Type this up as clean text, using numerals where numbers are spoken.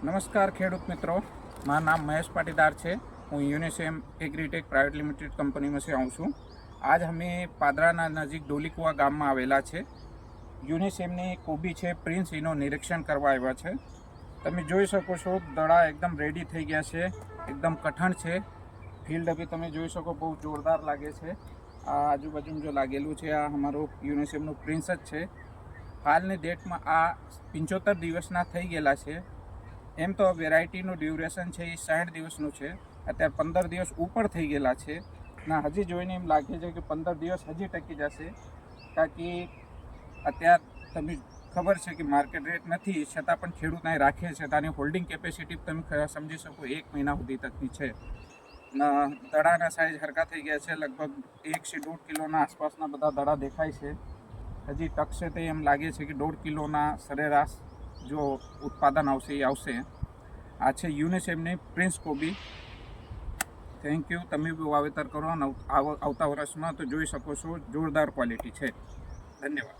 નમસ્કાર ખેડૂત મિત્રો, મારું નામ મહેશ પાટીદાર છે। હું યુનિસેમ એગ્રીટેક પ્રાઇવેટ લિમિટેડ કંપનીમાં से આવું છું। આજ અમે પાદરાના નજીક ડોલીકુવા ગામમાં આવેલા છે। યુનિસેમની કોબી છે પ્રિન્સ, એનું નિરીક્ષણ કરવા આવ્યા છે। તમે જોઈ શકો છો, દડા એકદમ રેડી થઈ ગયા છે, એકદમ કઠણ છે। ફિલ્ડ અભી તમે જોઈ શકો, બહુ જોરદાર લાગે છે। આ આજુબાજુ જો લાગેલું છે, આ અમારું યુનિસેમનું પ્રિન્સ જ છે। હાલની ડેટમાં આ 75 દિવસના થઈ ગયેલા છે। એમ તો વેરાયટીનું ડ્યુરેશન છે એ 60 દિવસનું છે, અત્યારે 15 દિવસ ઉપર થઈ ગયેલા છે ના। હજી જોઈને એમ લાગે છે કે 15 દિવસ હજી ટકી જશે, કારણ કે અત્યારે તમે ખબર છે કે માર્કેટ રેટ નથી, છતાં પણ ખેડૂતને રાખે છે। તાની હોલ્ડિંગ કેપેસિટી તમે સમજી શકો 1 મહિના સુધી તકની છે ના। દડાના સાઇઝ હરકા થઈ ગયા છે, લગભગ 1 થી 1.5 કિલોના આસપાસના બધા દડા દેખાય છે। હજી ટકશે તો એમ લાગે છે કે 1.5 કિલોના સરેરાશ જો ઉત્પાદન આવશે એ આવશે। આ છે યુનિસેમની પ્રિન્સ કોબી। Thank you. તમે બી વાવેતર કરો અને આવતા વર્ષમાં તો જોઈ શકો છો જોરદાર ક્વોલિટી છે। ધન્યવાદ।